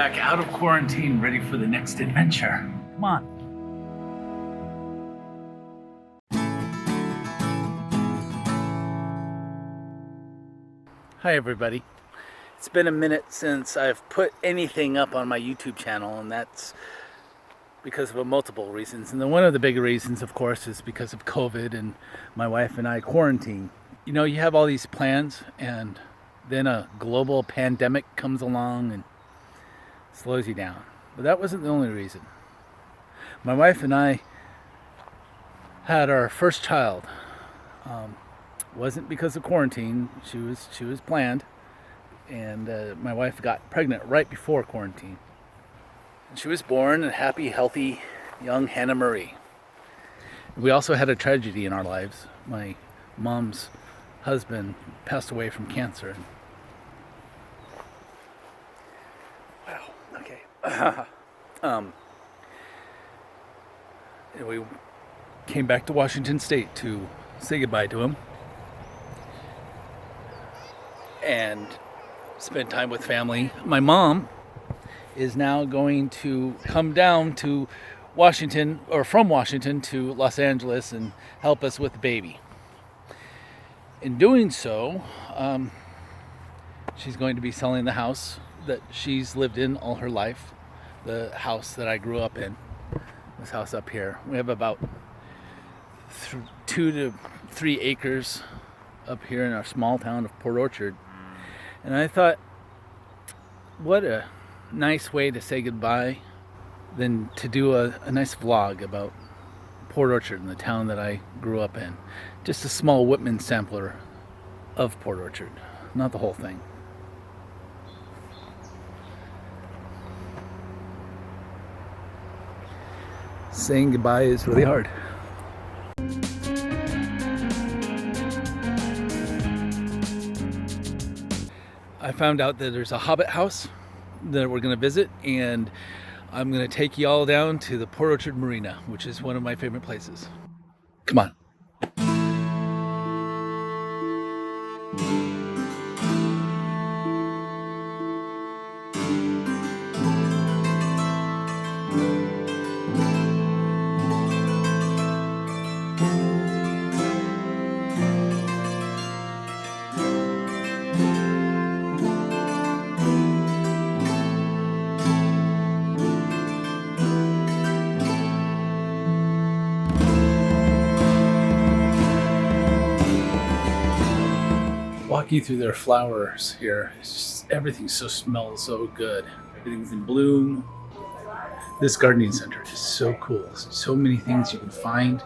back out of quarantine, ready for the next adventure. Come on. Hi everybody. It's been a minute since I've put anything up on my YouTube channel, and that's because of multiple reasons. And then one of the bigger reasons, of course, is because of COVID and my wife and I quarantine. You know, you have all these plans and then a global pandemic comes along and slows you down. But that wasn't the only reason. My wife and I had our first child. Wasn't because of quarantine. She was planned, and my wife got pregnant right before quarantine. And she was born a happy, healthy, young Hannah Marie. We also had a tragedy in our lives. My mom's husband passed away from cancer. Wow. Okay. And we came back to Washington State to say goodbye to him and spend time with family. My mom is now going to come down to Washington, or from Washington to Los Angeles, and help us with the baby. In doing so, she's going to be selling the house that she's lived in all her life, the house that I grew up in, this house up here. We have about 2 to 3 acres up here in our small town of Port Orchard. And I thought, what a nice way to say goodbye than to do a nice vlog about Port Orchard and the town that I grew up in. Just a small Whitman sampler of Port Orchard, not the whole thing. Saying goodbye is really hard. I found out that there's a Hobbit house that we're going to visit, and I'm going to take you all down to the Port Orchard Marina, which is one of my favorite places. Come on. Walking through their flowers here, it's just, everything smells so good. Everything's in bloom. This gardening center is so cool. So many things you can find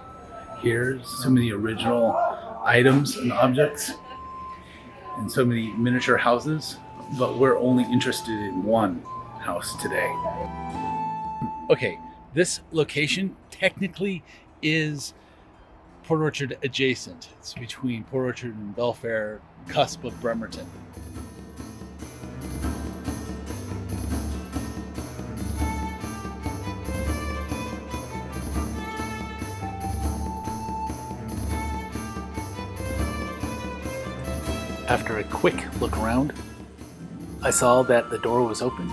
here. So many original items and objects, and so many miniature houses. But we're only interested in one house today. Okay, this location technically is Port Orchard adjacent. It's between Port Orchard and Belfair, cusp of Bremerton. After a quick look around, I saw that the door was open,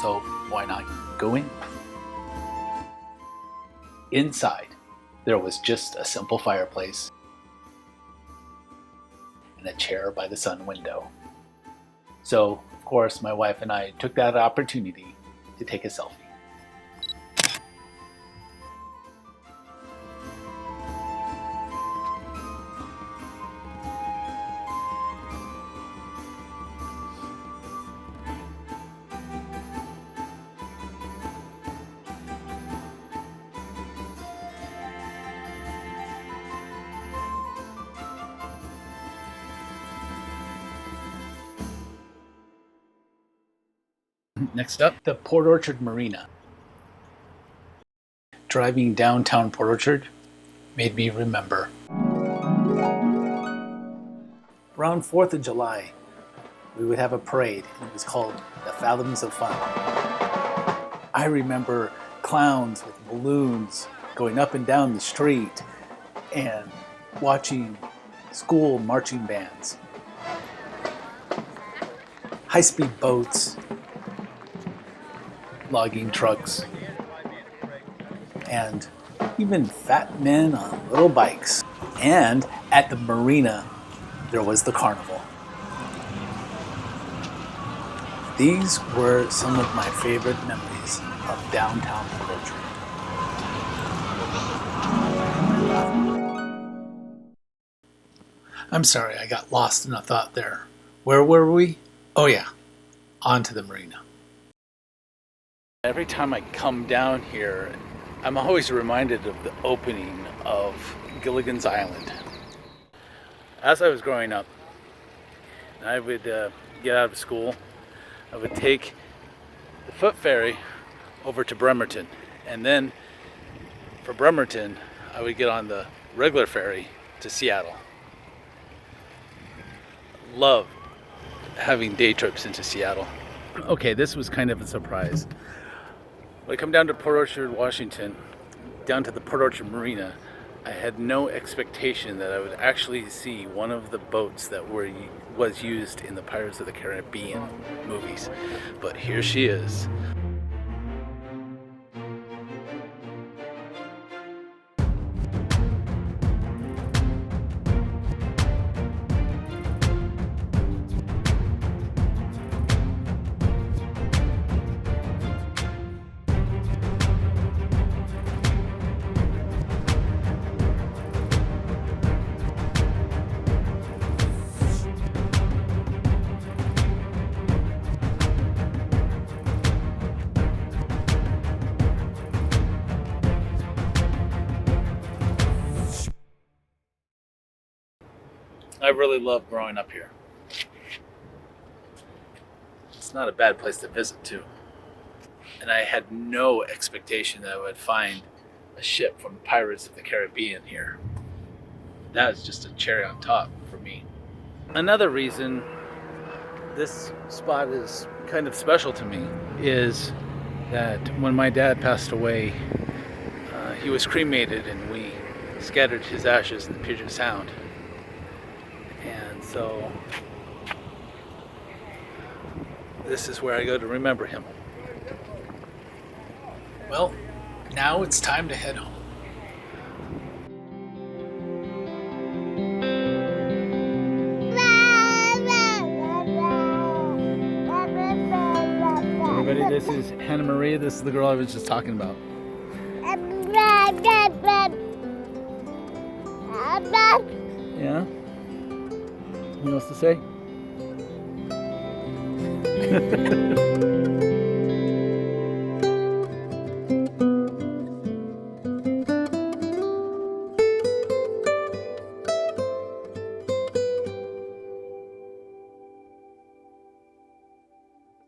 so why not go in? Inside, there was just a simple fireplace and a chair by the sun window. So, of course, my wife and I took that opportunity to take a selfie. Next up, the Port Orchard Marina. Driving downtown Port Orchard made me remember. Around 4th of July, we would have a parade, and it was called the Fathoms of Fun. I remember clowns with balloons going up and down the street and watching school marching bands. High-speed boats, logging trucks, and even fat men on little bikes. And at the marina, there was the carnival. These were some of my favorite memories of downtown Port Orchard. I'm sorry, I got lost in a thought there. Where were we? Oh yeah, on to the marina. Every time I come down here, I'm always reminded of the opening of Gilligan's Island. As I was growing up, I would get out of school, I would take the foot ferry over to Bremerton, and then for Bremerton, I would get on the regular ferry to Seattle. Love having day trips into Seattle. Okay, this was kind of a surprise. When I come down to Port Orchard, Washington, down to the Port Orchard Marina, I had no expectation that I would actually see one of the boats that was used in the Pirates of the Caribbean movies. But here she is. I really love growing up here. It's not a bad place to visit too. And I had no expectation that I would find a ship from Pirates of the Caribbean here. That was just a cherry on top for me. Another reason this spot is kind of special to me is that when my dad passed away, he was cremated and we scattered his ashes in the Puget Sound. And so this is where I go to remember him. Well, now it's time to head home. Everybody, this is Hannah Maria. This is the girl I was just talking about. Yeah? Anything else to say?